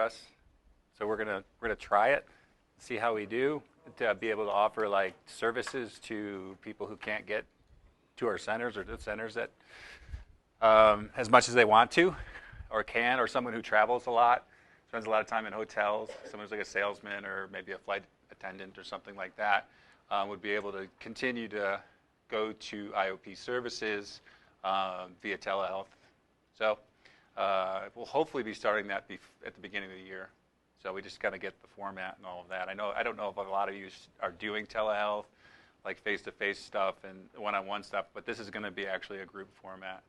us. So we're gonna try it, see how we do, to be able to offer like services to people who can't get to our centers or to centers that as much as they want to, or can, or someone who travels a lot, spends a lot of time in hotels, someone who's like a salesman or maybe a flight attendant or something like that, would be able to continue to go to IOP services via telehealth. So we'll hopefully be starting that at the beginning of the year. So we just got to get the format and all of that. I don't know if a lot of you are doing telehealth, like face-to-face stuff and one-on-one stuff, but this is going to be actually a group format.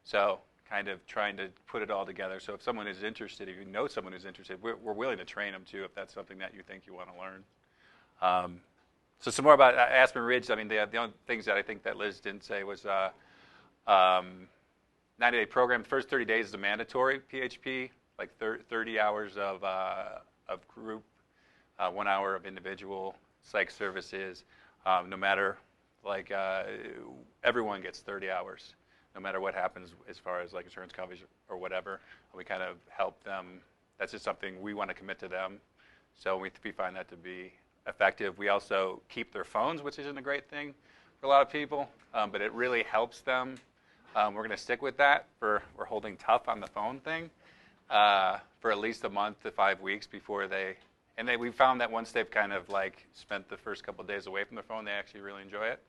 So kind of trying to put it all together. So if someone is interested, if you know someone who's interested, we're willing to train them too if that's something that you think you want to learn. So some more about Aspen Ridge. I mean, the only things that I think that Liz didn't say was 90-day program. The first 30 days is a mandatory PHP, like 30 hours of group, 1 hour of individual psych services. No matter, like, everyone gets 30 hours, no matter what happens as far as like insurance coverage or whatever. We kind of help them. That's just something we want to commit to them. So we find that to be effective. We also keep their phones, which isn't a great thing for a lot of people, but it really helps them. We're going to stick with that. We're holding tough on the phone thing for at least a month to 5 weeks before we found that once they've kind of like spent the first couple of days away from their phone, they actually really enjoy it.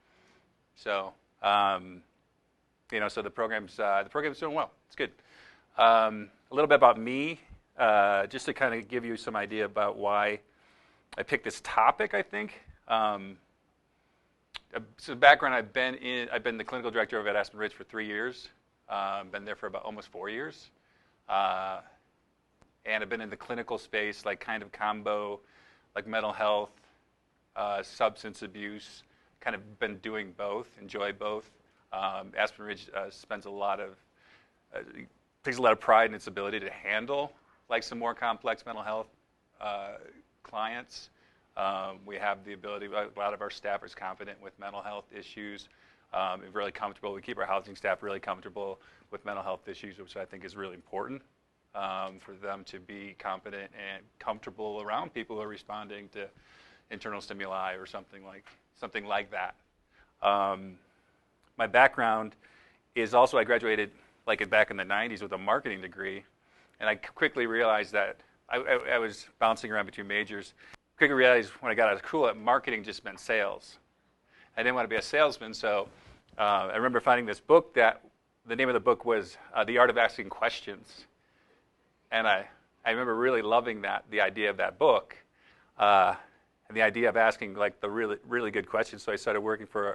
So, so the program's doing well. It's good. A little bit about me, just to kind of give you some idea about why I picked this topic, I think. So background, I've been the clinical director over at Aspen Ridge for 3 years. Been there for about almost 4 years. And I've been in the clinical space, like kind of combo, like mental health, substance abuse, kind of been doing both, enjoy both. Aspen Ridge takes a lot of pride in its ability to handle like some more complex mental health clients. We have the ability, a lot of our staff is confident with mental health issues, and really comfortable. We keep our housing staff really comfortable with mental health issues, which I think is really important for them to be competent and comfortable around people who are responding to internal stimuli or something like that. My background is also, I graduated back in the 90s with a marketing degree, and I quickly realized that I was bouncing around between majors. Quickly realized when I got out of school that marketing just meant sales. I didn't want to be a salesman, so I remember finding this book that the name of the book was The Art of Asking Questions. And I remember really loving the idea of that book, and the idea of asking like the really, really good questions. So I started working for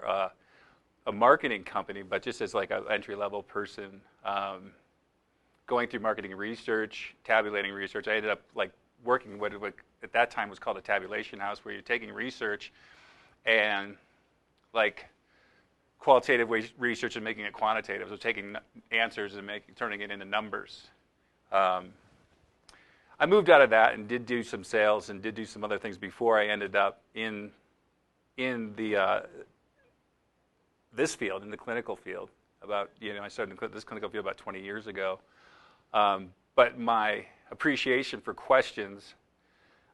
a marketing company, but just as like an entry-level person, going through marketing research, tabulating research. I ended up like working what at that time was called a tabulation house, where you're taking research and like qualitative research and making it quantitative. So taking answers and turning it into numbers. I moved out of that and did do some sales and did do some other things before I ended up in this field, in the clinical field. I started in this clinical field about 20 years ago. But my appreciation for questions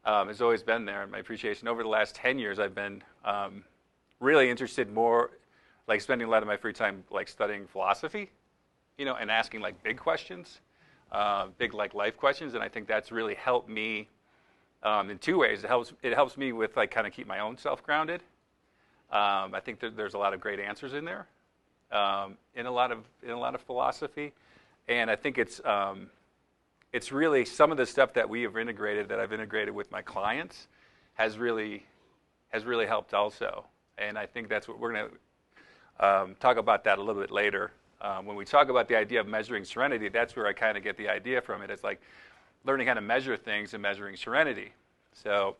has always been there, and my appreciation over the last 10 years, I've been really interested more, like spending a lot of my free time like studying philosophy, and asking like big questions, big like life questions, and I think that's really helped me in two ways. It helps me with like kind of keep my own self grounded. I think there's a lot of great answers in there, in a lot of philosophy, and I think it's really some of the stuff that we have integrated, that I've integrated with my clients, has really helped also. And I think that's what we're going to talk about that a little bit later. When we talk about the idea of measuring serenity, that's where I kind of get the idea from it. It's like learning how to measure things and measuring serenity. So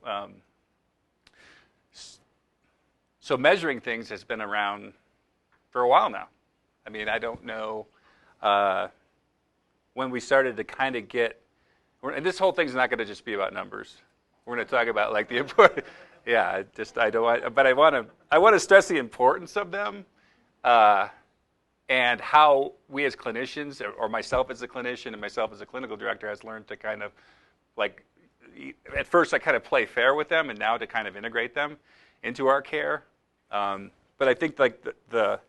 measuring things has been around for a while now. I mean, I don't know when we started to kind of get, and this whole thing's not going to just be about numbers. We're going to talk about like the important, yeah. I want to stress the importance of them, and how we as clinicians, or myself as a clinician and myself as a clinical director, has learned to kind of like, at first I kind of play fair with them, and now to kind of integrate them into our care. But I think like the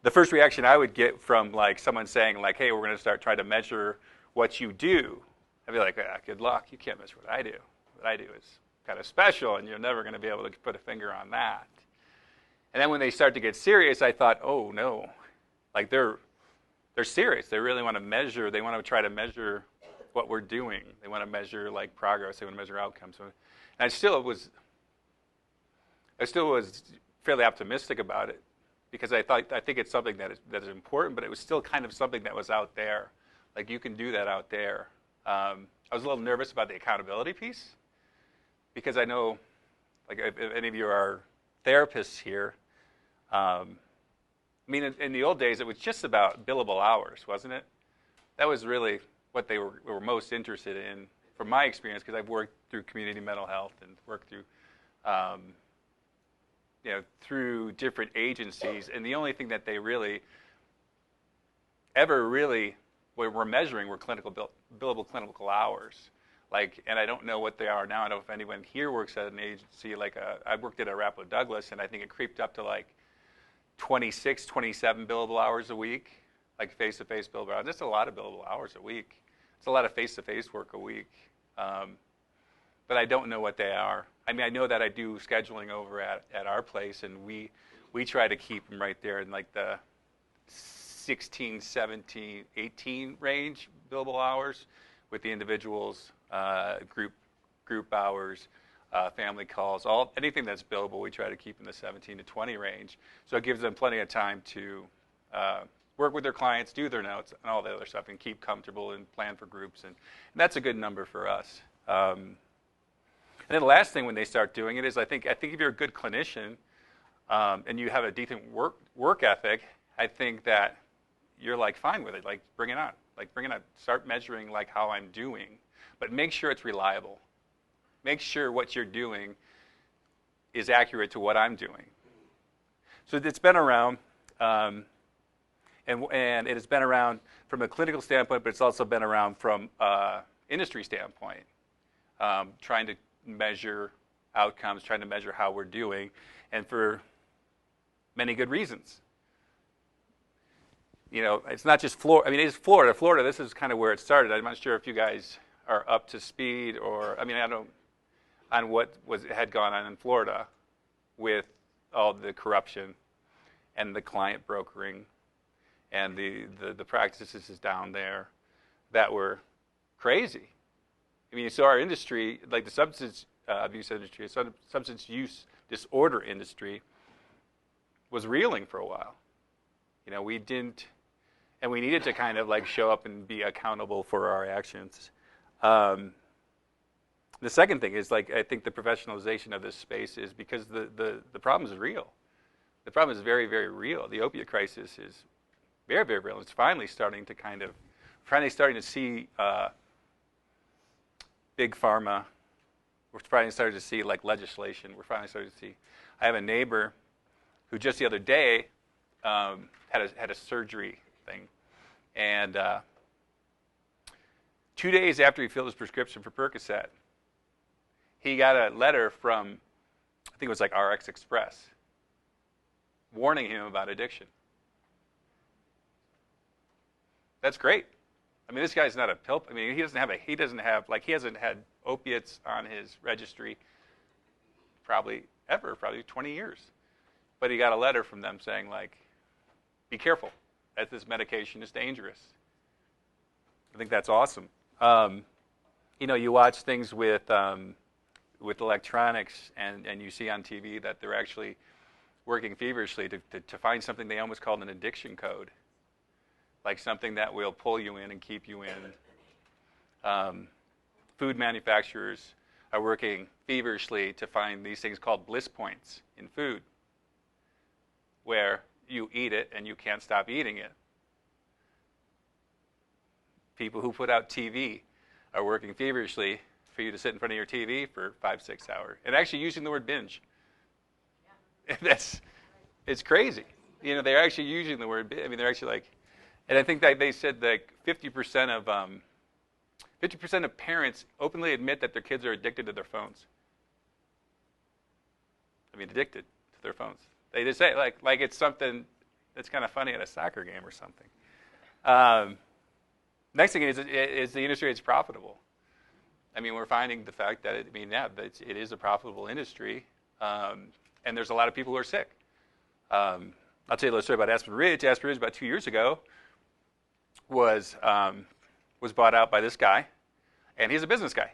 first reaction I would get from like someone saying like, hey, we're going to start trying to measure what you do, I'd be like, good luck. You can't measure what I do. What I do is kind of special, and you're never going to be able to put a finger on that. And then when they start to get serious, I thought, oh no, like they're serious. They really want to measure. They want to try to measure what we're doing. They want to measure like progress. They want to measure outcomes. And I still was fairly optimistic about it, because I think it's something that is important, but it was still kind of something that was out there. Like, you can do that out there. I was a little nervous about the accountability piece, because I know, like, if any of you are therapists here, I mean, in the old days, it was just about billable hours, wasn't it? That was really what they were most interested in, from my experience, because I've worked through community mental health and worked through, through different agencies, and the only thing that they really were measuring were billable clinical hours. Like, and I don't know what they are now. I don't know if anyone here works at an agency. Like, I worked at Arapahoe Douglas, and I think it creeped up to like 26, 27 billable hours a week, like face-to-face billable hours. That's a lot of billable hours a week. It's a lot of face-to-face work a week. But I don't know what they are. I mean, I know that I do scheduling over at our place, and we try to keep them right there in like the 16, 17, 18 range billable hours with the individuals, group hours, family calls, anything that's billable, we try to keep in the 17 to 20 range. So it gives them plenty of time to work with their clients, do their notes, and all the other stuff, and keep comfortable and plan for groups. And that's a good number for us. And then the last thing when they start doing it is, I think if you're a good clinician and you have a decent work ethic, I think that you're like fine with it. Like, bring it on. Start measuring like how I'm doing, but make sure it's reliable. Make sure what you're doing is accurate to what I'm doing. So it's been around, and it has been around from a clinical standpoint, but it's also been around from industry standpoint, trying to measure outcomes, trying to measure how we're doing, and for many good reasons. It's not just Florida. I mean, it's Florida. Florida, this is kind of where it started. I'm not sure if you guys are up to speed, or, I mean, I don't, on what had gone on in Florida with all the corruption and the client brokering and the practices down there that were crazy. I mean, so our industry, like the substance abuse industry, substance use disorder industry, was reeling for a while. We didn't, and we needed to kind of like show up and be accountable for our actions. The second thing is, like, I think the professionalization of this space is because the problem is real. The problem is very, very real. The opiate crisis is very, very real. It's finally starting to see big pharma. We're finally starting to see like legislation. We're finally starting to see. I have a neighbor who just the other day had a surgery thing, and 2 days after he filled his prescription for Percocet, he got a letter from, I think it was like RX Express, warning him about addiction. That's great. I mean, this guy's not a pill. I mean, he hasn't had opiates on his registry probably 20 years. But he got a letter from them saying, like, be careful, that this medication is dangerous. I think that's awesome. You watch things with electronics, and you see on TV that they're actually working feverishly to find something they almost called an addiction code, like something that will pull you in and keep you in. Food manufacturers are working feverishly to find these things called bliss points in food, where you eat it and you can't stop eating it. People who put out TV are working feverishly for you to sit in front of your TV for 5-6 hours, and actually using the word binge. Yeah. It's crazy. They're actually using the word binge. I mean, they're actually like, and I think that they said that 50% 50% of parents openly admit that their kids are addicted to their phones. I mean, addicted to their phones. They just say like it's something that's kind of funny at a soccer game or something. Next thing is the industry is profitable. I mean, we're finding the fact that it is a profitable industry, and there's a lot of people who are sick. I'll tell you a little story about Aspen Ridge. Aspen Ridge, about 2 years ago, was bought out by this guy, and he's a business guy,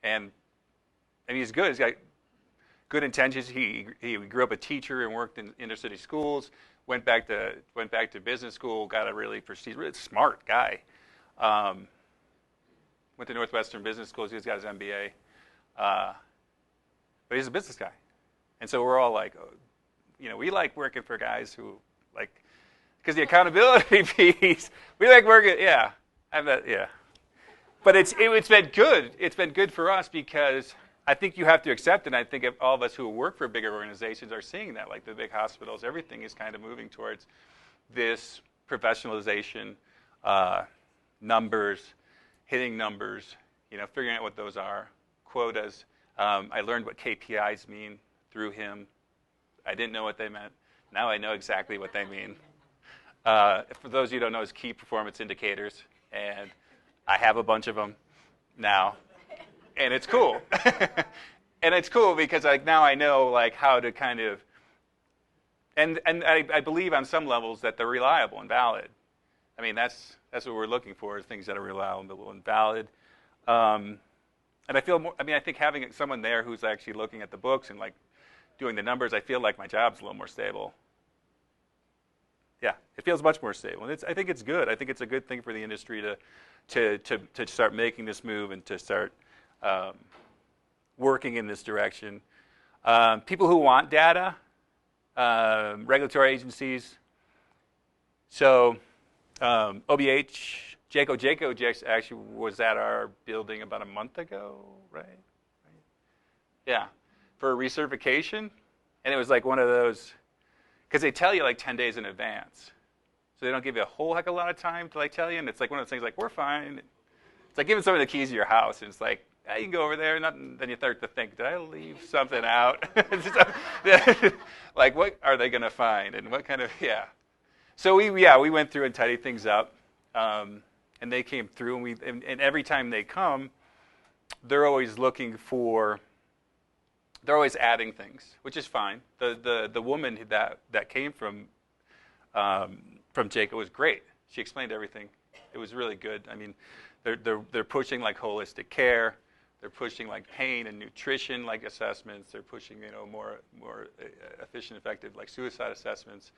and he's good. He's got good intentions. He grew up a teacher and worked in inner city schools. Went back to business school. Got a really prestigious, really smart guy. Went to Northwestern Business School. He's got his MBA, but he's a business guy, and so we're all like, we like working for guys who like, because the accountability piece. We like working. Yeah, yeah. But it's been good. It's been good for us because I think you have to accept it. And I think all of us who work for bigger organizations are seeing that, like the big hospitals, everything is kind of moving towards this professionalization, numbers, hitting numbers, figuring out what those are, quotas. I learned what KPIs mean through him. I didn't know what they meant. Now I know exactly what they mean. For those of you who don't know, it's key performance indicators, and I have a bunch of them now. And it's cool. And it's cool because now I know how to kind of, and I believe on some levels that they're reliable and valid. I mean, that's what we're looking for, is things that are reliable and valid. And I feel more, I think having someone there who's actually looking at the books and doing the numbers, I feel like my job's a little more stable. Yeah, it feels much more stable. And I think it's good. I think it's a good thing for the industry to start making this move and to start working in this direction. People who want data, regulatory agencies. So OBH, Jaco actually was at our building about a month ago, right? Yeah, for a recertification. And it was one of those, because they tell you 10 days in advance. So they don't give you a whole heck of a lot of time to tell you. And it's one of those things we're fine. It's like giving someone the keys to your house. And it's you can go over there. And then you start to think, did I leave something out? What are they going to find? And what kind of, yeah. So we went through and tidied things up. And they came through. And every time they come, they're always looking for, they're always adding things, which is fine. The woman that came from Jacob was great. She explained everything. It was really good. I mean, they're pushing holistic care. They're pushing pain and nutrition assessments. They're pushing more efficient, effective suicide assessments.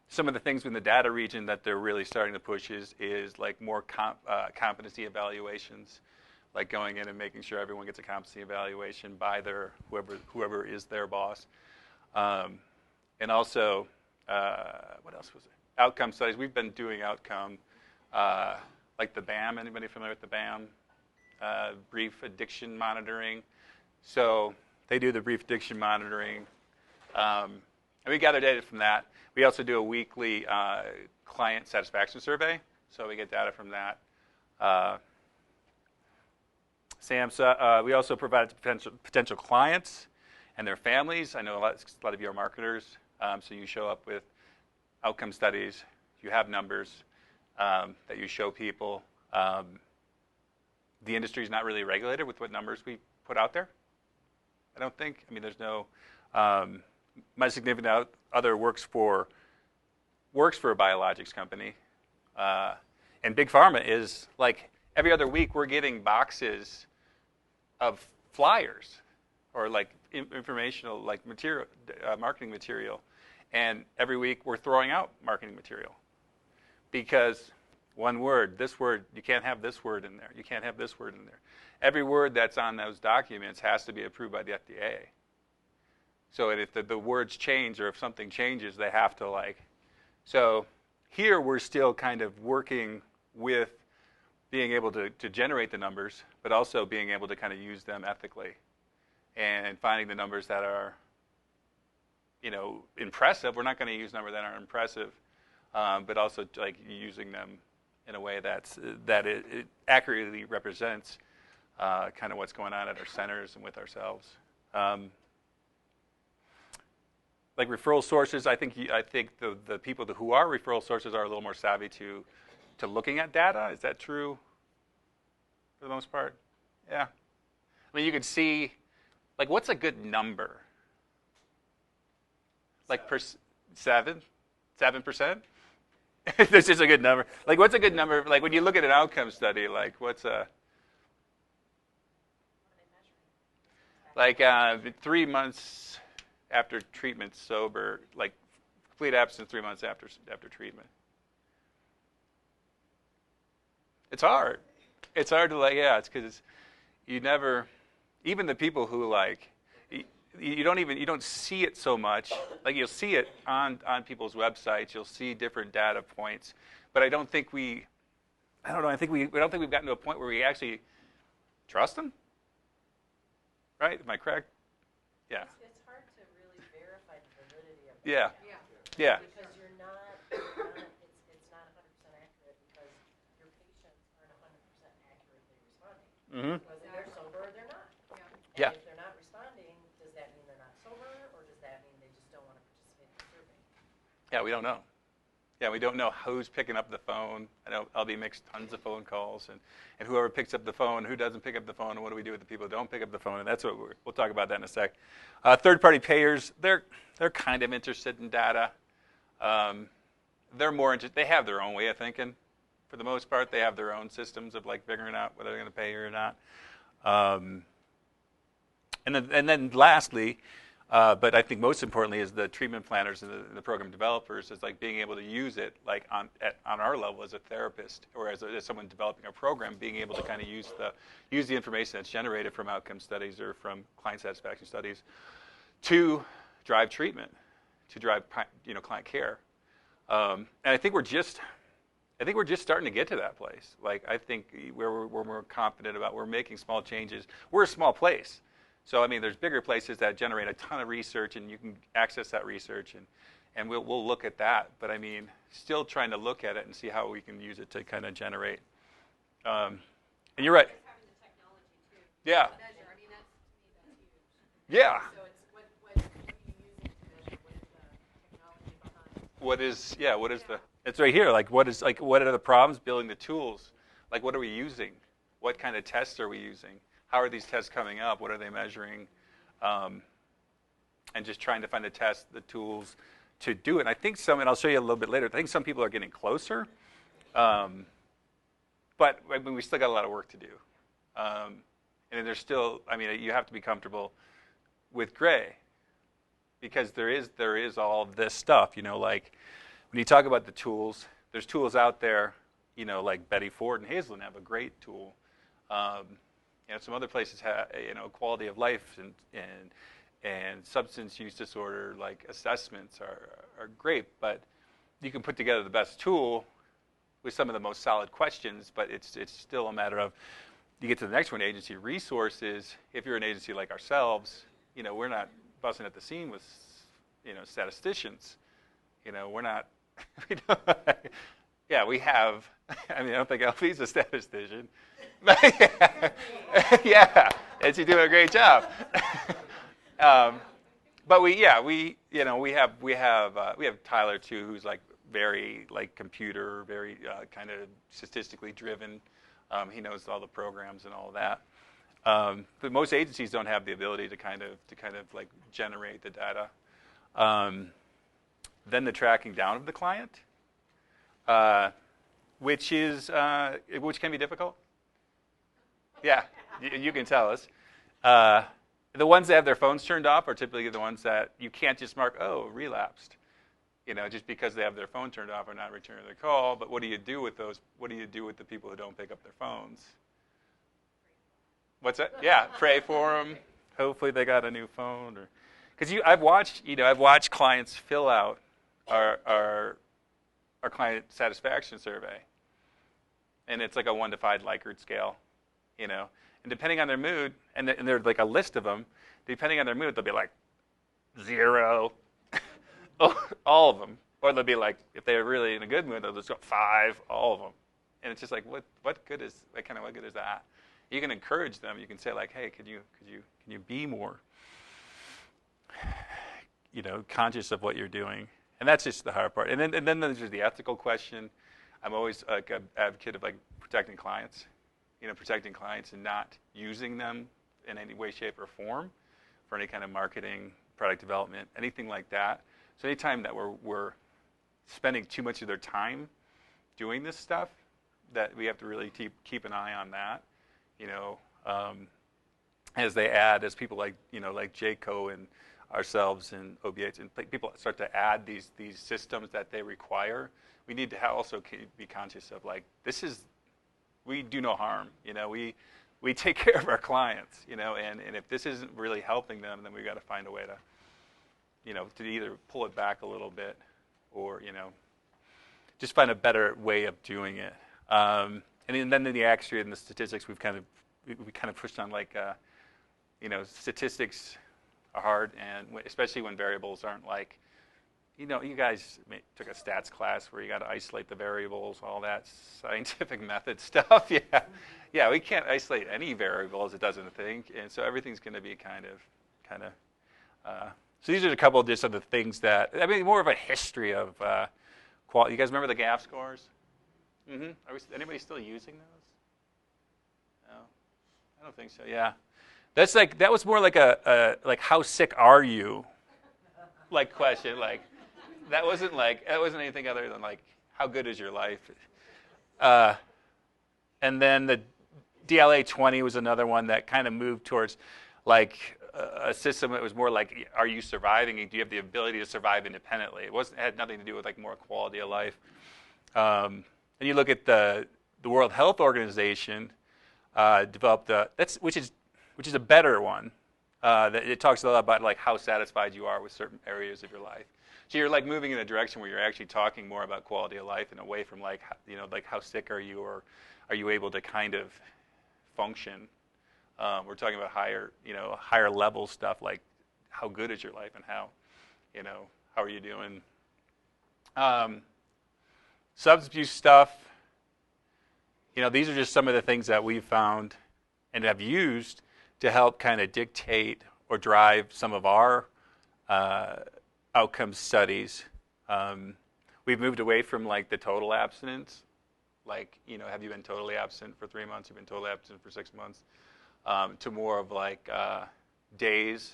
Some of the things in the data region that they're really starting to push is more competency evaluations, going in and making sure everyone gets a competency evaluation by their whoever is their boss, and also what else was it? Outcome studies. We've been doing outcome, the BAM. Anybody familiar with the BAM? Brief addiction monitoring. So they do the brief addiction monitoring, and we gather data from that. We also do a weekly client satisfaction survey, so we get data from that. SAMHSA, we also provide potential clients and their families. I know a lot of you are marketers, so you show up with outcome studies. You have numbers that you show people. The industry is not really regulated with what numbers we put out there, I don't think. I mean, there's no, my significant other works for a biologics company. And Big Pharma is every other week we're getting boxes of flyers or informational material, marketing material. And every week we're throwing out marketing material because one word, this word, you can't have this word in there. You can't have this word in there. Every word that's on those documents has to be approved by the FDA. So if the words change or if something changes, they have to So here we're still kind of working with being able to generate the numbers, but also being able to kind of use them ethically and finding the numbers that are, impressive. We're not going to use numbers that aren't impressive, but also using them in a way that it accurately represents kind of what's going on at our centers and with ourselves. Like referral sources, I think the people who are referral sources are a little more savvy to looking at data. Is that true for the most part? Yeah. I mean, you could see, like, what's a good number? Like 7%? That's just a good number. Like, what's a good number? Like, when you look at an outcome study, like, what's a... Like, 3 months after treatment sober, like, complete abstinence 3 months after treatment. It's hard. It's hard to, like, yeah, it's because you never... Even the people who, like... You don't see it so much. Like, you'll see it on people's websites. You'll see different data points, but I don't think we don't think we've gotten to a point where we actually trust them. Right? Am I correct? Yeah. It's hard to really verify the validity of it. Yeah. Yeah. Because it's not 100% accurate because your patients aren't 100% accurately responding. Mm-hmm. Whether they're sober or they're not. Yeah. And if they're not responding, does that mean they're not sober, or does that mean they just don't want to participate in the survey? Yeah, we don't know. Yeah, we don't know who's picking up the phone. I know LB makes tons of phone calls, and whoever picks up the phone, who doesn't pick up the phone, and what do we do with the people who don't pick up the phone? And that's what we'll talk about that in a sec. Third-party payers, they're kind of interested in data. They're more interested. They have their own way of thinking. For the most part, they have their own systems of like figuring out whether they're going to pay you or not. And then lastly, but I think most importantly is the treatment planners and the program developers is like being able to use it like on our level as a therapist or as someone developing a program, being able to kind of use the information that's generated from outcome studies or from client satisfaction studies to drive treatment, to drive client care. And I think we're just starting to get to that place. Like I think where we're more confident about we're making small changes. We're a small place. So, I mean, there's bigger places that generate a ton of research, and you can access that research, and we'll look at that. But, I mean, still trying to look at it and see how we can use it to kind of generate. And you're right. Having the technology, too. Yeah. Measure. I mean, that's huge. Yeah. So it's what are you using to measure? What is the technology behind? What is the... It's right here. Like, what are the problems? Building the tools. Like, what are we using? What kind of tests are we using? How are these tests coming up? What are they measuring? And just trying to find the tools to do it. And I think and I'll show you a little bit later, I think some people are getting closer. But I mean, we still got a lot of work to do. And there's still, I mean, you have to be comfortable with gray because there is all of this stuff, like when you talk about the tools, there's tools out there, like Betty Ford and Hazelden have a great tool. Some other places have, quality of life and substance use disorder like assessments are great, but you can put together the best tool with some of the most solid questions, but it's still a matter of you get to the next one, agency resources. If you're an agency like ourselves, we're not busting at the seam with, statisticians. We're not. Yeah, we have. I mean, I don't think LP's a statistician. Yeah, and she's doing a great job. But we have Tyler too, who's like very like computer, very kind of statistically driven. He knows all the programs and all that. But most agencies don't have the ability to kind of like generate the data. Then the tracking down of the client, which can be difficult. Yeah, you can tell us. The ones that have their phones turned off are typically the ones that you can't just mark, relapsed, just because they have their phone turned off or not returning their call. But what do you do with those? What do you do with the people who don't pick up their phones? What's that? Yeah, pray for them. Hopefully they got a new phone, because I've watched clients fill out our client satisfaction survey, and it's like a 1 to 5 Likert scale. And depending on their mood, and there's like a list of them, depending on their mood, they'll be like 0, all of them. Or they'll be like, if they're really in a good mood, they'll just go 5, all of them. And it's just like, what good is that? You can encourage them. You can say like, hey, can you be more, conscious of what you're doing? And that's just the hard part. And then there's the ethical question. I'm always like an advocate of like protecting clients, and not using them in any way, shape, or form for any kind of marketing, product development, anything like that. So anytime that we're spending too much of their time doing this stuff, that we have to really keep an eye on that, as people like Jayco and ourselves and OBH, and people start to add these systems that they require. We need to also be conscious of like, we do no harm, we take care of our clients, and if this isn't really helping them, then we've got to find a way to either pull it back a little bit, or just find a better way of doing it. And then in the actuary and the statistics, we kind of pushed on like, statistics are hard, and especially when variables aren't like, you guys took a stats class where you got to isolate the variables, all that scientific method stuff. Yeah, we can't isolate any variables. It doesn't think, and so everything's going to be kind of. So these are a couple of just of the things that more of a history of quality. You guys remember the GAF scores? Mm-hmm. Anybody still using those? No, I don't think so. Yeah, that was more like a how sick are you, like question. Like that wasn't anything other than like how good is your life. And then the DLA 20 was another one that kind of moved towards like a system that was more like, are you surviving? Do you have the ability to survive independently? It had nothing to do with like more quality of life. And you look at the World Health Organization developed which is a better one. That it talks a lot about like how satisfied you are with certain areas of your life. So you're like moving in a direction where you're actually talking more about quality of life and away from like like how sick are you, or are you able to kind of function. We're talking about higher level stuff like how good is your life and how are you doing. Substance abuse stuff. These are just some of the things that we've found and have used to help kind of dictate or drive some of our outcome studies. We've moved away from like the total abstinence, like have you been totally absent for 3 months? You've been totally absent for 6 months. To more of like days.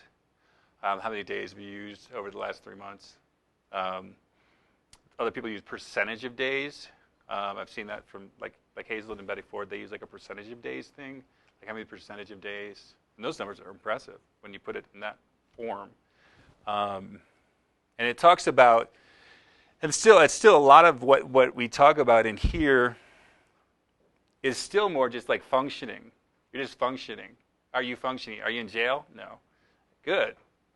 How many days have you used over the last 3 months? Other people use percentage of days. I've seen that from like Hazelwood and Betty Ford. They use like a percentage of days thing, like how many percentage of days. And those numbers are impressive when you put it in that form. And it talks about, and it's still a lot of what we talk about in here is still more just like functioning. You're just functioning. Are you functioning? Are you in jail? No. Good.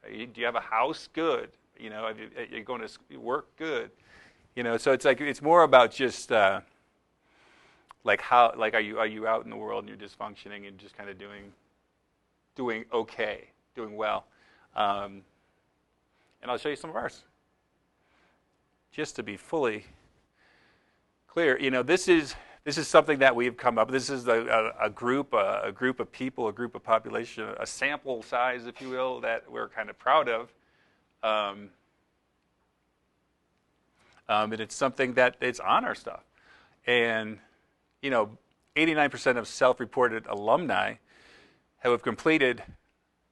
Do you have a house? Good. You're going to work? Good. So it's like it's more about just like how, like are you out in the world and you're just functioning and just kind of doing okay, doing well. And I'll show you some of ours. Just to be fully clear, this is something that we've come up. This is a group of people, a group of population, a sample size, if you will, that we're kind of proud of. And it's something that it's on our stuff. And 89% of self-reported alumni have completed,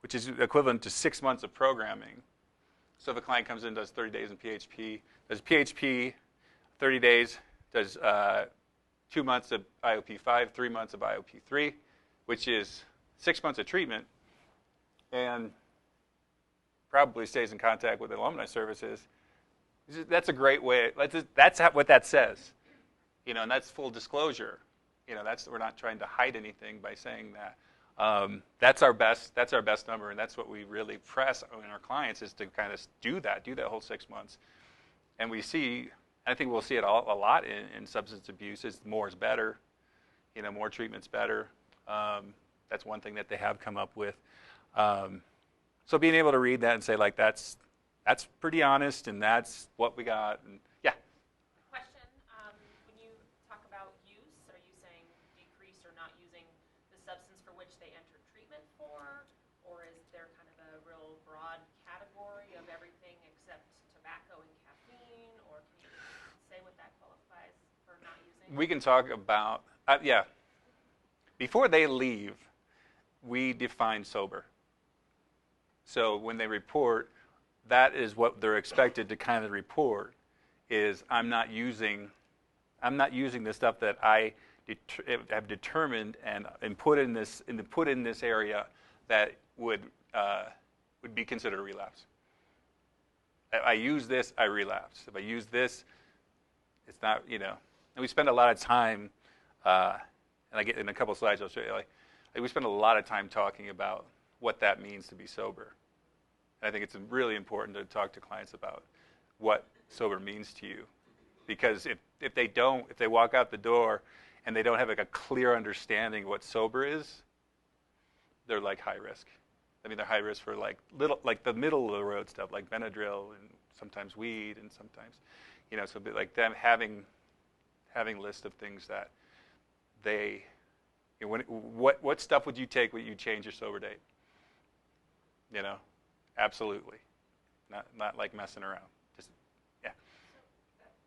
which is equivalent to 6 months of programming. So if a client comes in and does 30 days in PHP, does PHP 30 days, does 2 months of IOP5, 3 months of IOP3, which is 6 months of treatment, and probably stays in contact with the alumni services. That's a great way. That's what that says, and that's full disclosure. We're not trying to hide anything by saying that. That's our best number, and that's what we really press on our clients is to kind of do that whole 6 months. And we see, I think we'll see it a lot in substance abuse. Is more is better, more treatment's better. That's one thing that they have come up with. So being able to read that and say like that's pretty honest, and that's what we got. And yeah. Question: when you talk about use We can talk about, yeah. Before they leave, we define sober. So when they report, that is what they're expected to kind of report. Is I'm not using the stuff that I have determined and put in this area that would be considered a relapse. If I use this, I relapse. If I use this, it's not, And we spend a lot of time, and I get in a couple slides I'll show you. We spend a lot of time talking about what that means to be sober. And I think it's really important to talk to clients about what sober means to you, because if they walk out the door and they don't have a clear understanding of what sober is, they're high risk. I mean, they're high risk for the middle of the road stuff, like Benadryl and sometimes weed and sometimes, so like them having list of things that they, what stuff would you take when you change your sober date? Absolutely, not like messing around. Just, yeah.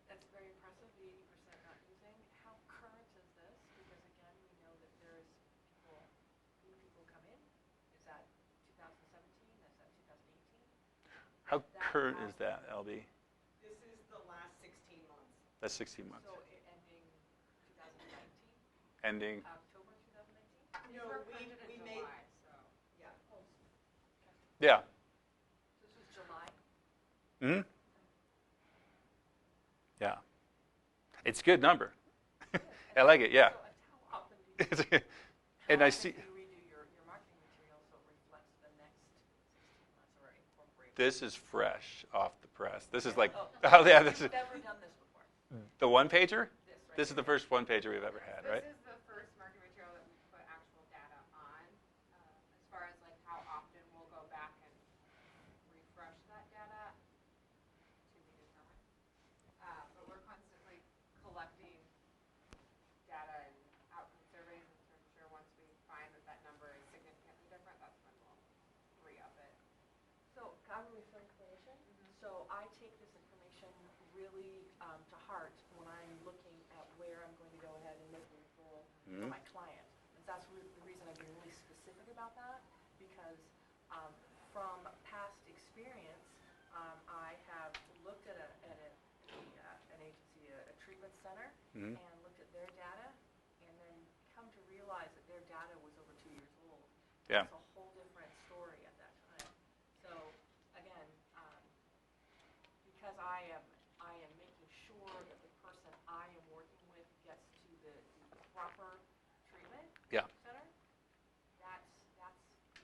That's very impressive, the 80% not using. How current is this? Because again, we know that there's new people come in. Is that 2017? Is that 2018? How current is that, LB? This is the last 16 months. That's 16 months. So ending 2019? Ending. October 2019? No, we made, July, so. yeah. Yeah. This was July? Hmm. Yeah. It's a good number. I like it. Yeah. So how often do you, And I see. do you redo your marketing material so it reflects the next 16 months or incorporate? This is fresh off the press. This is like, Oh, yeah, this is You've never done this before. the one pager. This This is the first one pager we've ever had, right? This is the first market material that we put actual data on. As far as how often we'll go back and refresh that data, to be determined. But we're constantly collecting data and outcome surveys and to ensure once we find that number is significantly different, that's when we'll re-up it. So I'm a referring clinician, so I take this information really to heart when I'm looking at where I'm going to go ahead and make a referral for my client. And that's the reason I'm being really specific about that, because from past experience, I have looked at an agency, a treatment center, and looked at their data, and then come to realize that their data was over 2 years old. Yeah. It's a whole different story at that time. So again, because I am making sure that the person I am working with gets to the proper treatment Yeah. center, that's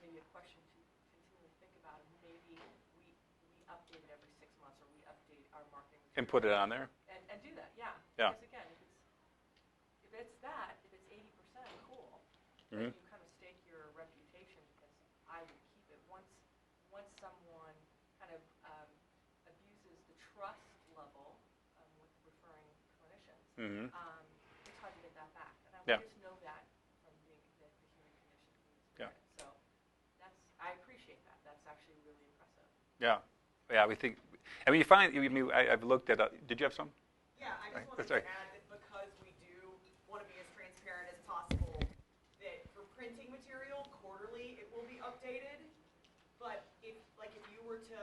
maybe a question to continually think about. And maybe we update it every 6 months, or we update our marketing And put it on there. and do that. Yeah. Yeah. Because again, if it's 80%, cool. Mhm. Then you kind of stake your reputation, because I would keep it once someone kind of abuses the trust level with referring clinicians. Mhm. It's hard to get that back, and I Yeah. just know that from being the human condition Yeah. experience. So I appreciate that. That's actually really impressive. Yeah. Yeah. We think. I mean, you find. I mean, I've looked at. Did you have some? Yeah, I just wanted Sorry. to add that because we do want to be as transparent as possible, that for printing material, quarterly, it will be updated. But if you were to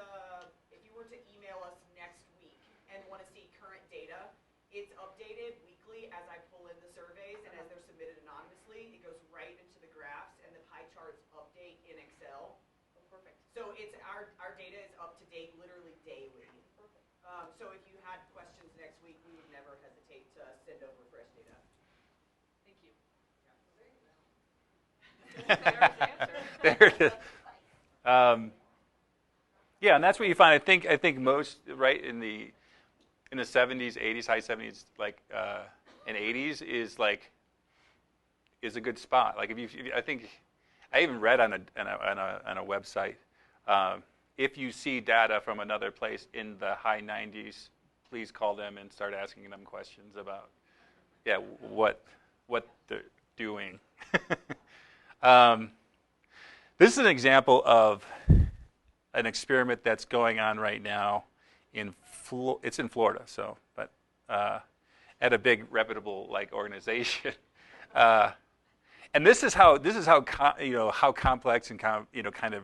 email us next week and want to see current data, it's updated weekly as I pull in the surveys, and as they're submitted anonymously, it goes right into the graphs, and the pie charts update in Excel. Oh, perfect. So it's our data is up to date literally daily. Perfect. So if you had questions next week, we would never hesitate to send over fresh data. Thank you. There it is. Yeah, and that's what you find. I think most right in the 70s, 80s, high 70s, and 80s is a good spot. Like I think I even read on a website, if you see data from another place in the high 90s, please call them and start asking them questions about what they're doing. This is an example of an experiment that's going on right now it's in Florida. So, at a big reputable like organization. And this is how how complex and kind of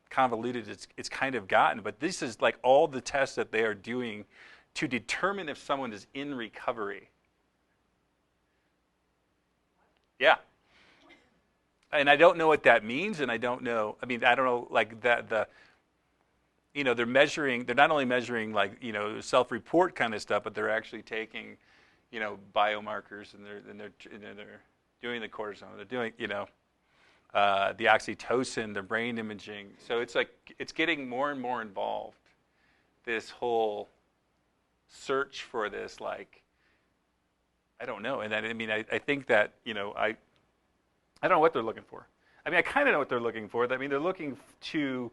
convoluted it's kind of gotten. But this is like all the tests that they are doing to determine if someone is in recovery. Yeah. And I don't know what that means, and I don't know. I mean, I don't know like that they're measuring. They're not only measuring like self-report kind of stuff, but they're actually taking biomarkers, and they're doing the cortisone. They're doing the oxytocin, the brain imaging. So it's like it's getting more and more involved. This whole search for this, like, I don't know. And I think that I don't know what they're looking for. I mean, I kind of know what they're looking for. I mean, they're looking to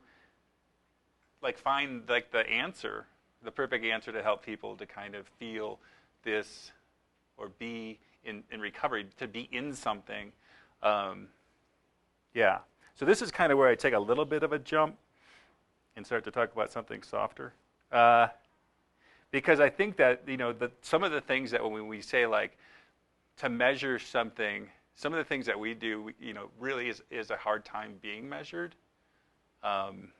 like find like the answer, the perfect answer to help people to kind of feel this or be in recovery, to be in something. Yeah. So this is kind of where I take a little bit of a jump and start to talk about something softer. Because I think that, some of the things that when we say like to measure something, some of the things that we do, really is a hard time being measured. And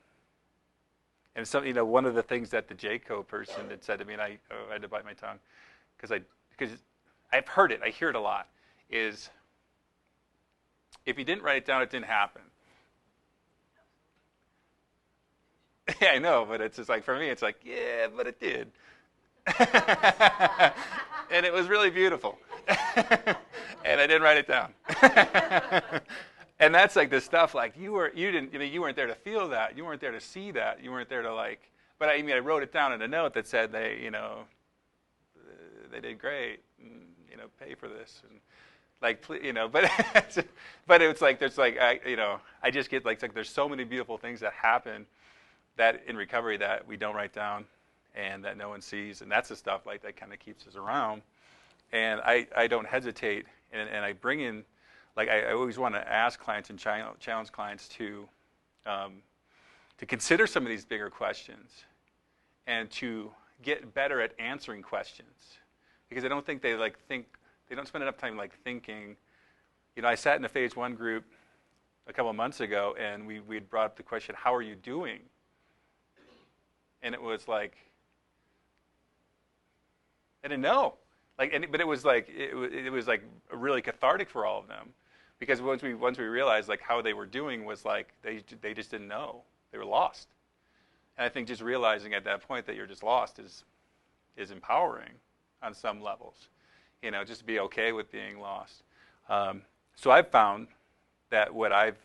so, one of the things that the JCO person had said to me, and I had to bite my tongue, because I've heard it, I hear it a lot, is if you didn't write it down, it didn't happen. Yeah, I know, but it's just like, for me, it's like, yeah, but it did. And it was really beautiful. And I didn't write it down. And that's like the stuff like you weren't there to feel that, you weren't there to see that, you weren't there to like. But I wrote it down in a note that said they did great, and, pay for this, and like but it's like there's like I just get like there's so many beautiful things that happen that in recovery that we don't write down and that no one sees, and that's the stuff like that kind of keeps us around. And I don't hesitate, and I bring in, like I always want to ask clients and challenge clients to consider some of these bigger questions and to get better at answering questions, because I don't think they don't spend enough time like thinking. I sat in a phase 1 group a couple of months ago, and we had brought up the question, how are you doing? And it was like, I didn't know. But it was like it was like really cathartic for all of them, because once we realized like how they were doing was like they just didn't know, they were lost. And I think just realizing at that point that you're just lost is empowering on some levels, just to be okay with being lost. So I've found that what I've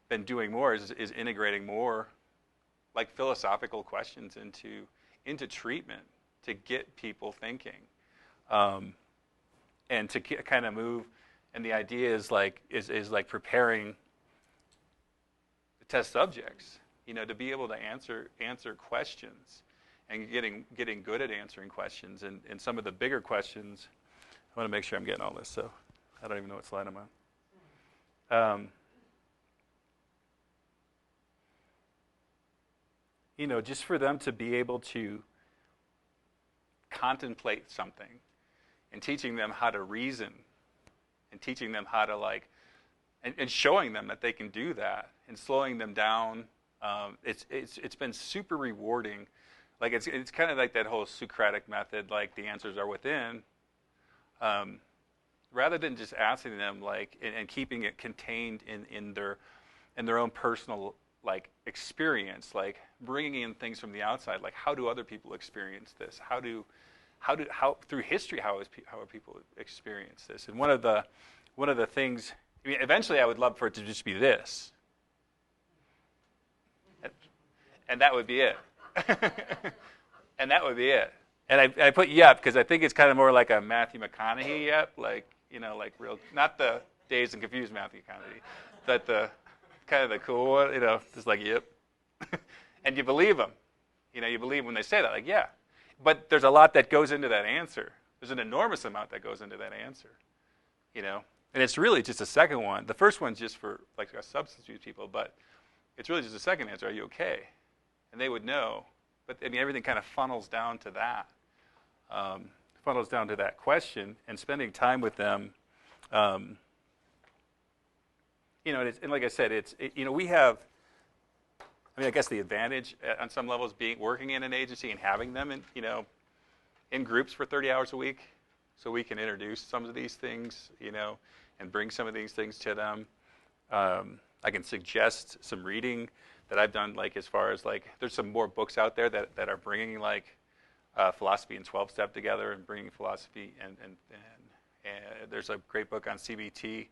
been doing more is integrating more like philosophical questions into treatment to get people thinking. And to kind of move, and the idea is like preparing the test subjects, to be able to answer questions, and getting good at answering questions, and some of the bigger questions. I want to make sure I'm getting all this, so I don't even know what slide I'm on. Just for them to be able to contemplate something, and teaching them how to reason, and teaching them how to and showing them that they can do that, and slowing them down. It's been super rewarding. Like it's kind of like that whole Socratic method, like the answers are within. Rather than just asking them and keeping it contained in their own personal experience, like bringing in things from the outside, like how do other people experience this? How through history, how are people experience this? And one of the things, eventually I would love for it to just be this, and that would be it. And that would be it. And I put yep because I think it's kind of more like a Matthew McConaughey yep, like real, not the Dazed and Confused Matthew McConaughey, but the kind of the cool one, just like yep. And you believe them, you believe when they say that, like yeah. But there's a lot that goes into that answer. There's an enormous amount that goes into that answer, And it's really just the second one. The first one's just for substance use people, but it's really just the second answer. Are you okay? And they would know. But everything kind of funnels down to that. funnels down to that question and spending time with them. And like I said, we have. I mean, I guess the advantage on some levels being working in an agency and having them in groups for 30 hours a week, so we can introduce some of these things, and bring some of these things to them. I can suggest some reading that I've done, like as far as like there's some more books out there that are bringing like philosophy and 12-step together and bringing philosophy and there's a great book on CBT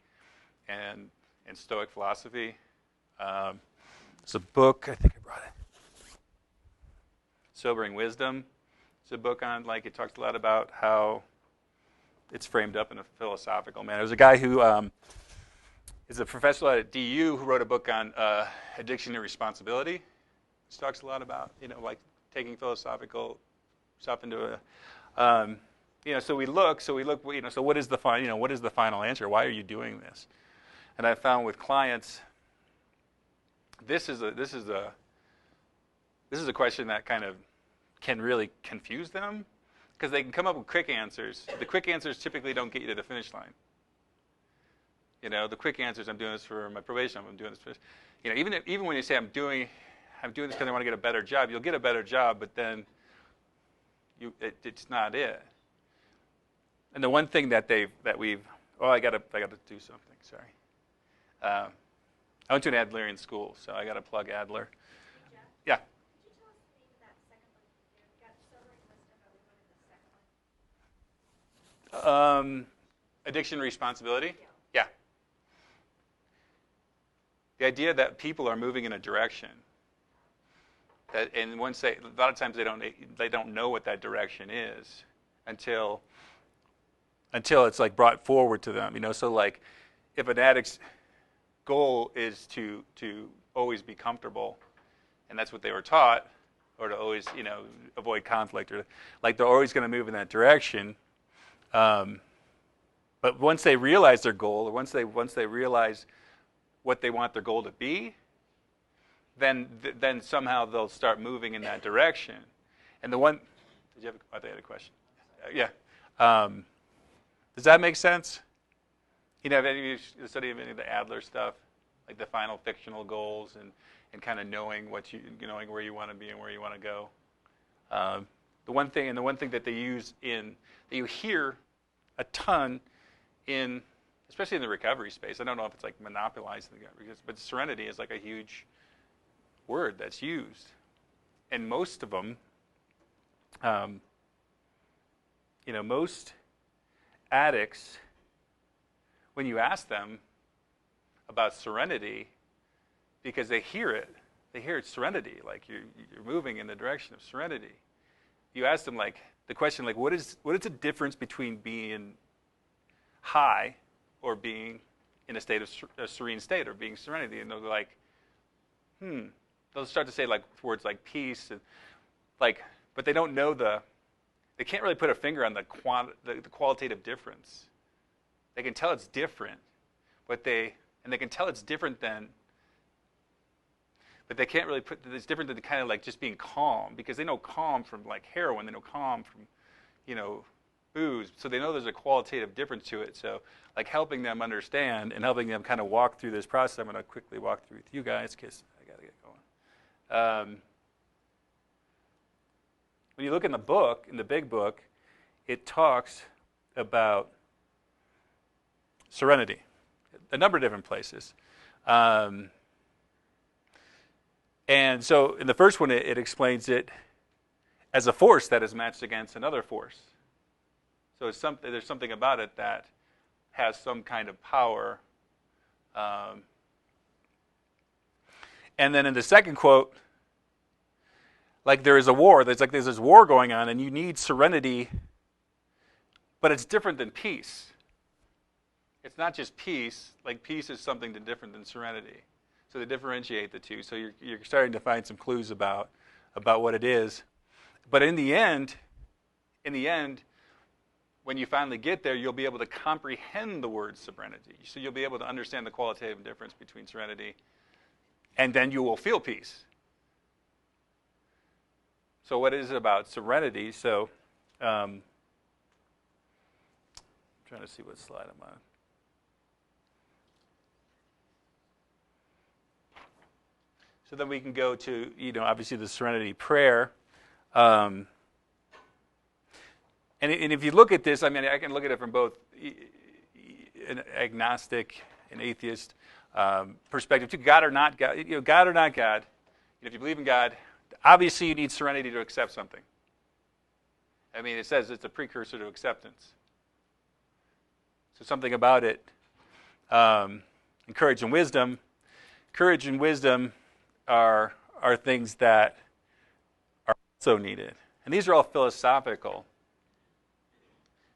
and Stoic philosophy. It's a book, I think I brought it. Sobering Wisdom. It's a book on, like, it talks a lot about how it's framed up in a philosophical manner. There's a guy who is a professor at DU who wrote a book on addiction and responsibility. He talks a lot about, like taking philosophical stuff into a, so we look, so what is the final answer? Why are you doing this? And I found with clients, this is a question that kind of can really confuse them because they can come up with quick answers. The quick answers typically don't get you to the finish line. The quick answers, I'm doing this for my probation, I'm doing this for, even when you say I'm doing this because I want to get a better job, you'll get a better job, but then it's not it. And the one thing that I got to do something. Sorry. I went to an Adlerian school, so I got to plug Adler. Jeff, Yeah. could you tell us the name of that second one? You got Sobering Wisdom, but we wanted the second one. Addiction and responsibility. Yeah. Yeah. The idea that people are moving in a direction, and a lot of times they don't know what that direction is until it's like brought forward to them. So like if an addict's goal is to always be comfortable, and that's what they were taught, or to always avoid conflict, or like they're always going to move in that direction. But once they realize their goal, or once they realize what they want their goal to be, then somehow they'll start moving in that direction. And I think I had a question. Yeah. Does that make sense? Have any of you studied any of the Adler stuff, like the final fictional goals and kind of knowing knowing where you want to be and where you want to go? The one thing that they use that you hear a ton especially in the recovery space. I don't know if it's like monopolized, but serenity is like a huge word that's used, and most of them, most addicts, when you ask them about serenity, because they hear it's serenity, like you're moving in the direction of serenity. You ask them like the question, like what is the difference between being high or being in a serene state, or being serenity? And they'll be like, they'll start to say like words like peace, and like, but they don't know they can't really put a finger on the qualitative difference. They can tell it's different, but they can tell it's different but they can't really put it's different than kind of like just being calm, because they know calm from like heroin, they know calm from, booze, so they know there's a qualitative difference to it. So like helping them understand and helping them kind of walk through this process. I'm going to quickly walk through with you guys because I got to get going. When you look in the big book, it talks about serenity, a number of different places. And so in the first one, it explains it as a force that is matched against another force. So there's something about it that has some kind of power. And then in the second quote, like there is a war. There's this war going on, and you need serenity, but it's different than peace. It's not just peace. Like peace is something different than serenity. So they differentiate the two. So you're starting to find some clues about what it is. But in the end, when you finally get there, you'll be able to comprehend the word serenity. So you'll be able to understand the qualitative difference between serenity, and then you will feel peace. So what is it about serenity? So trying to see what slide I'm on. So then we can go to, obviously the Serenity prayer. And if you look at this, I mean, I can look at it from both an agnostic and atheist perspective, to God or not God. God or not God. If you believe in God, obviously you need serenity to accept something. I mean, it says it's a precursor to acceptance. So something about it. And courage and wisdom. Courage and wisdom are things that are also needed. And these are all philosophical.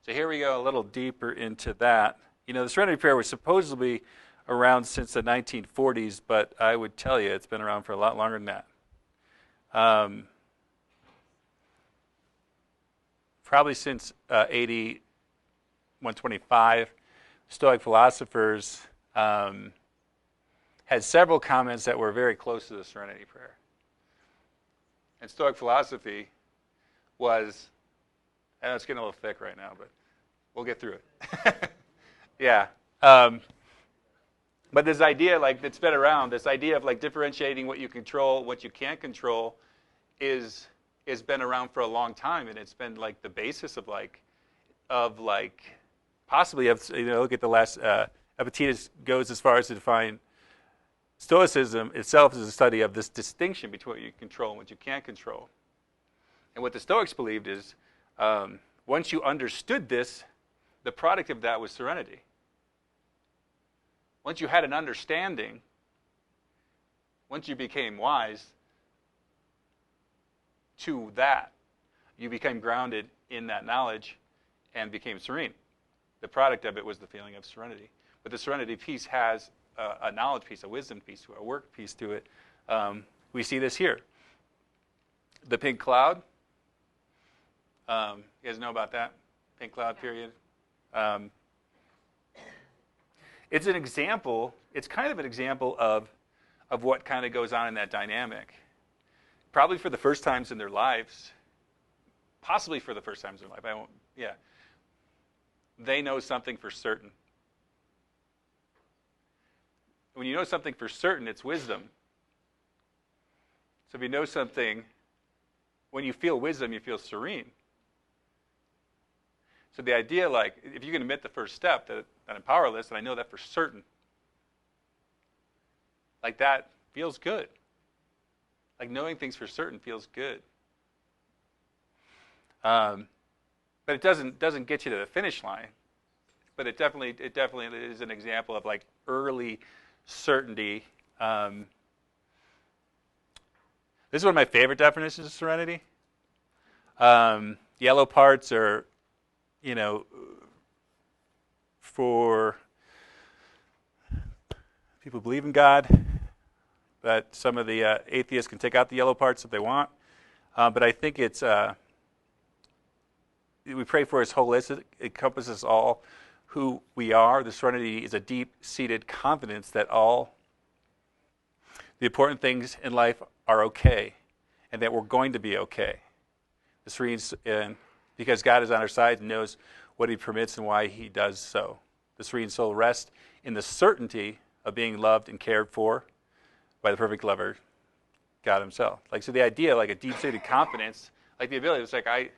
So here we go a little deeper into that. The Serenity Prayer was supposedly around since the 1940s, but I would tell you it's been around for a lot longer than that. Probably since AD 125, Stoic philosophers had several comments that were very close to the Serenity Prayer. And Stoic philosophy was, I know it's getting a little thick right now, but we'll get through it. Yeah. But this idea, that's been around, this idea of differentiating what you control, what you can't control, has been around for a long time, and it's been the basis of possibly look at the last Epictetus goes as far as to define Stoicism itself as a study of this distinction between what you control and what you can't control. And what the Stoics believed is, once you understood this, the product of that was serenity. Once you had an understanding, once you became wise to that, you became grounded in that knowledge and became serene. The product of it was the feeling of serenity. But the serenity piece has a knowledge piece, a wisdom piece to it, a work piece to it. We see this here. The pink cloud. You guys know about that? Pink cloud period. It's an example. It's kind of an example of what kind of goes on in that dynamic. Probably for the first times in their lives, possibly for the first times in their life. They know something for certain. When you know something for certain, it's wisdom. So if you know something, when you feel wisdom, you feel serene. So the idea, if you can admit the first step, that I'm powerless, and I know that for certain, that feels good. Knowing things for certain feels good. But it doesn't get you to the finish line. But it definitely is an example of early certainty. This is one of my favorite definitions of serenity. Yellow parts are, for people who believe in God, but some of the atheists can take out the yellow parts if they want. But I think it's, we pray for His holistic, it encompasses all who we are. The serenity is a deep-seated confidence that all the important things in life are okay, and that we're going to be okay. The serene, because God is on our side and knows what He permits and why He does so. The serene soul rests in the certainty of being loved and cared for by the perfect lover, God Himself. So the idea, a deep-seated confidence, the ability, it's I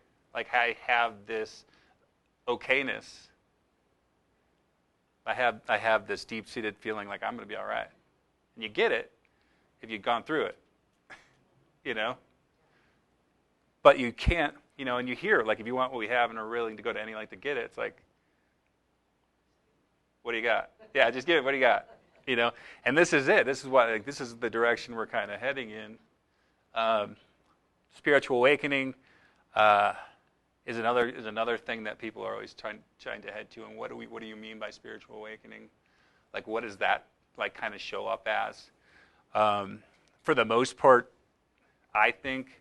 have this okayness. I have this deep-seated feeling I'm going to be all right. And you get it if you've gone through it, But you can't, and you hear, if you want what we have and are willing to go to any length to get it, it's what do you got? Yeah, just give it. What do you got? And this is it. This is what. This is the direction we're kind of heading in. Spiritual awakening is another thing that people are always trying to head to. And what do you mean by spiritual awakening? What does that kind of show up as? For the most part, I think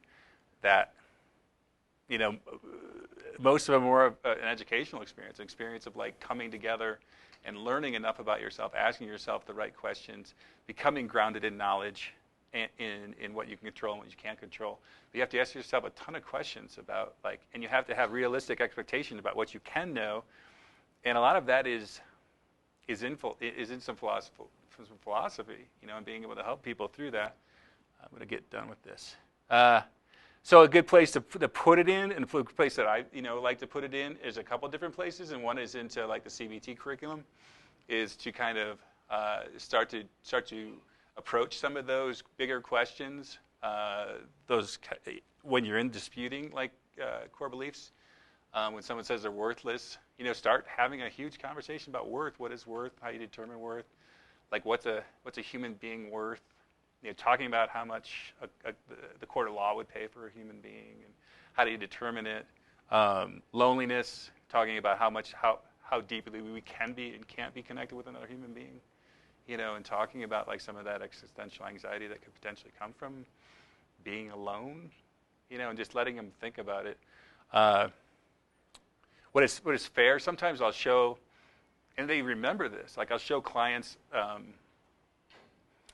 that most of them are more of an educational experience, an experience of coming together and learning enough about yourself, asking yourself the right questions, becoming grounded in knowledge, in what you can control and what you can't control. But you have to ask yourself a ton of questions about and you have to have realistic expectations about what you can know And a lot of that is in some philosophy, and being able to help people through that. I'm going to get done with this. So a good place to put it in, and a place that I like to put it in, is a couple different places, and one is into like the CBT curriculum, is to kind of start to approach some of those bigger questions, those when you're in disputing like core beliefs. When someone says they're worthless, start having a huge conversation about worth. What is worth? How you determine worth? Like what's a human being worth? Talking about how much the court of law would pay for a human being, and how do you determine it? Loneliness, talking about how deeply we can be and can't be connected with another human being, and talking about like some of that existential anxiety that could potentially come from being alone, and just letting them think about it. What is fair? Sometimes I'll show, and they remember this. Like I'll show clients.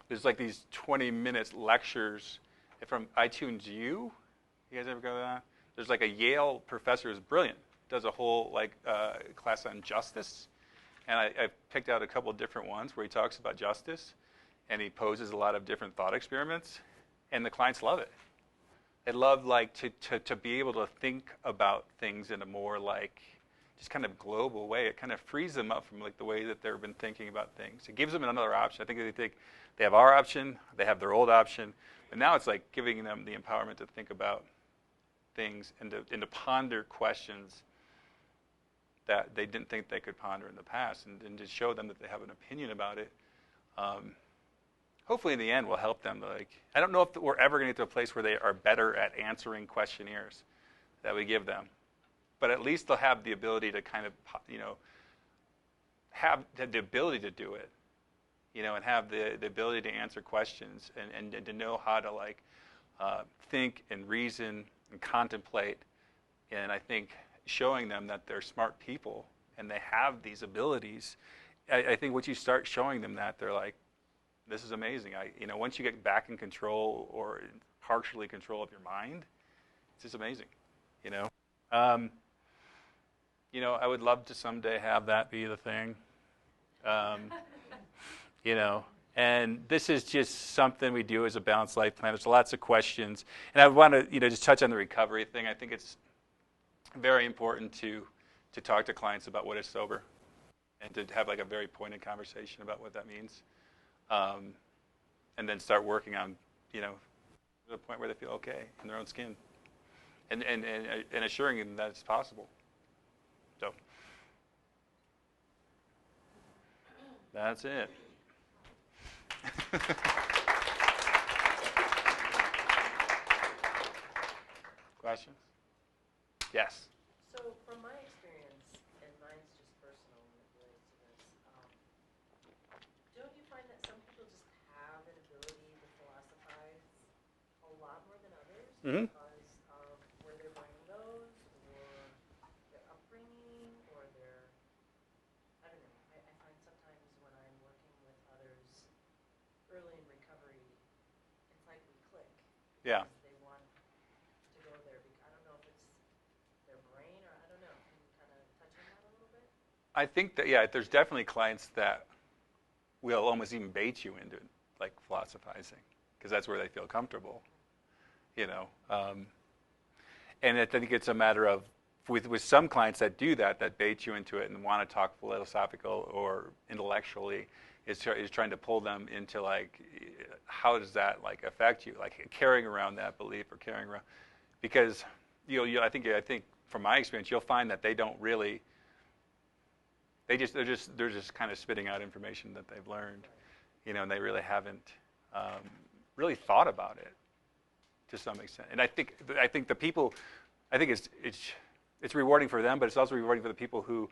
There's like these 20 minutes lectures from iTunes U. You guys ever go to that? There's like a Yale professor who's brilliant. Does a whole like class on justice, and I picked out a couple of different ones where he talks about justice, and he poses a lot of different thought experiments, and the clients love it. They love like to be able to think about things in a more like just kind of global way. It kind of frees them up from like the way that they've been thinking about things. It gives them another option. I think they have our option, they have their old option, but now it's like giving them the empowerment to think about things and to ponder questions that they didn't think they could ponder in the past, and to show them that they have an opinion about it. Hopefully in the end will help them. Like, I don't know if we're ever going to get to a place where they are better at answering questionnaires that we give them, but at least they'll have the ability to kind of, have the ability to do it, and have the ability to answer questions, and to know how to like think and reason and contemplate. And I think showing them that they're smart people and they have these abilities, I think once you start showing them that, they're like, this is amazing. Once you get back in control or partially control of your mind, it's just amazing. I would love to someday have that be the thing. And this is just something we do as a balanced life plan. There's lots of questions, and I want to, just touch on the recovery thing. I think it's very important to talk to clients about what is sober, and to have like a very pointed conversation about what that means. And then start working on, to the point where they feel okay in their own skin, and assuring them that it's possible. So that's it. Questions? Yes. So from my experience, and mine's just personal when it relates to this, don't you find that some people just have an ability to philosophize a lot more than others Mm-hmm. because of where their brain goes, or their upbringing, or their, I don't know, I find sometimes when I'm working with others early in recovery, it's like we click. Yeah. They want to go there. I don't know if it's their brain, or I don't know. Can you kind of touch on that a little bit? I think that, yeah, there's definitely clients that will almost even bait you into like philosophizing, because that's where they feel comfortable, and I think it's a matter of, with some clients that do that bait you into it and want to talk philosophical or intellectually, is trying to pull them into like, how does that like affect you, like carrying around that belief or carrying around, because I think from my experience, you'll find that they don't really. They're just kind of spitting out information that they've learned, and they really haven't really thought about it to some extent. And I think the people, I think it's rewarding for them, but it's also rewarding for the people who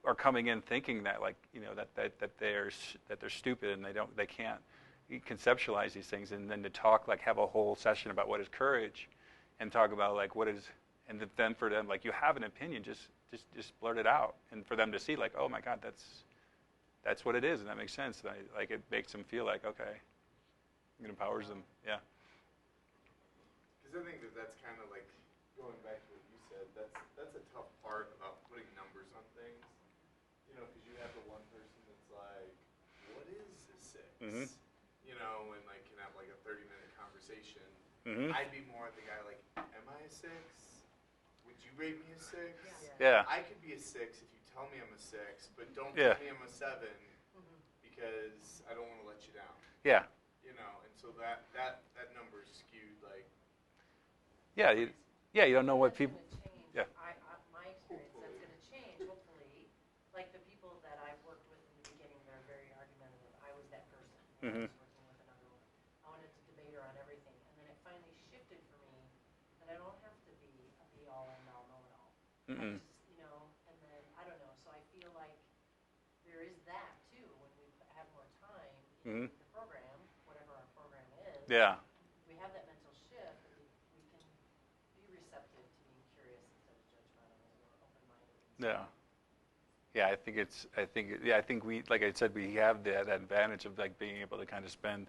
are coming in thinking that like that they're stupid and they can't conceptualize these things, and then to talk, like have a whole session about what is courage, and talk about like what is, and then for them, like, you have an opinion, just blurt it out, and for them to see like, oh my God, that's what it is, and that makes sense. And like it makes them feel like, okay, it empowers them. Yeah. Because I think that's kind of like going back to what you said. That's a tough part about putting numbers on things. you know, because you have the one person that's like, what is a 6? Mhm. You know, and like can have like a 30-minute conversation. Mhm. I'd be more the guy like, am I a 6? Would you rate me a 6? Yeah. I could be a 6 if you tell me I'm a 6, but don't Yeah. tell me I'm a 7 because I don't want to let you down. Yeah. You know, and so that number's skewed like. Yeah. You don't know what That's people. gonna change. Yeah. My experience, that's gonna change, hopefully. Like the people that I worked with in the beginning, they're very argumentative. I was that person. When I was working with another one. I wanted to debate her on everything. And then it finally shifted for me that I don't have to be a be-all, end-all, know-it-all. Mm-mm. I just, you know, and then, I don't know, so I feel like there is that too, when we have more time in the program, whatever our program is. Yeah. We have that mental shift that we can be receptive to being curious instead of judgmental or open-minded. Yeah. Yeah, I think we, like I said, we have that advantage of like being able to kind of spend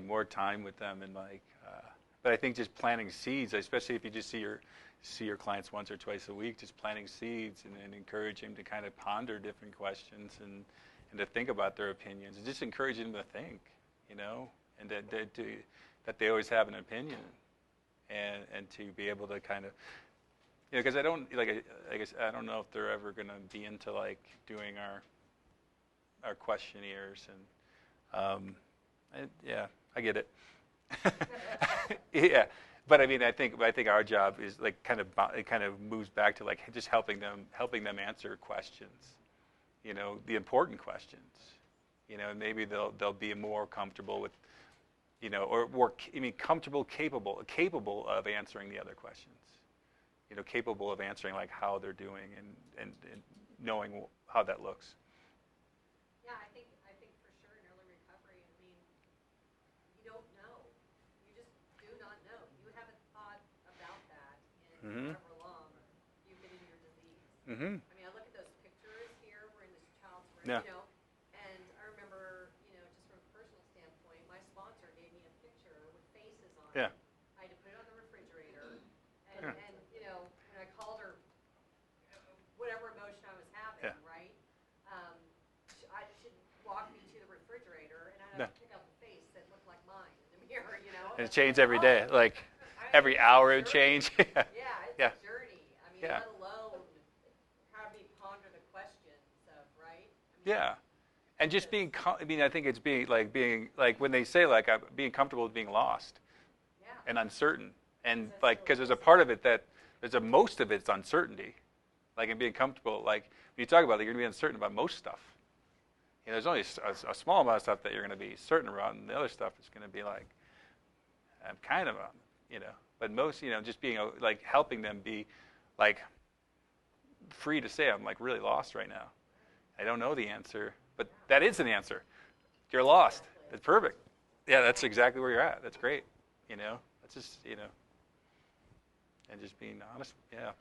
more time with them and like, but I think just planting seeds, especially if you just see your clients once or twice a week, just planting seeds and encouraging them to kind of ponder different questions and to think about their opinions and just encouraging them to think, you know, and that they always have an opinion and to be able to kind of. You know, because I don't I guess I don't know if they're ever going to be into like doing our questionnaires and yeah, I get it. Yeah, but I mean, I think our job is like it kind of moves back to like just helping them answer questions, you know, the important questions, you know, and maybe they'll be more comfortable with, you know, or more capable of answering the other questions. You know, capable of answering like how they're doing and knowing how that looks. Yeah, I think for sure in early recovery, I mean, you don't know. You just do not know. You haven't thought about that in however long you've been in your disease. Mm-hmm. I mean, I look at those pictures here. We're in this child's room, Yeah. you know, and I remember, you know, just from a personal standpoint, my sponsor gave me a picture with faces on Yeah. it. I had to put it on the refrigerator, Yeah. and you know, when I called her, whatever emotion I was having, Yeah. right? She'd walk me to the refrigerator, and I'd have to pick out the face that looked like mine in the mirror, you know. And it changed every day, like I mean, every it's hour a it would journey. change. Yeah, it's Yeah. a journey. I mean, Yeah. let alone how we ponder the questions of, right? I mean, Yeah, and just being. I mean, I think it's being like when they say like being comfortable with being lost yeah. and uncertain, and That's like so because there's a easy. part of it that most of it's uncertainty, like in being comfortable. Like when you talk about it, you're going to be uncertain about most stuff. You know, there's only a small amount of stuff that you're going to be certain about, and the other stuff is going to be like, I'm kind of, you know. But most, you know, just being like helping them be like free to say, I'm like really lost right now. I don't know the answer, but that is an answer. You're lost. That's perfect. Yeah, that's exactly where you're at. That's great. You know, that's just, you know, and just being honest. Yeah.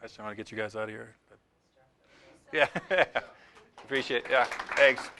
I just want to get you guys out of here. But yeah. Appreciate it. Yeah. Thanks.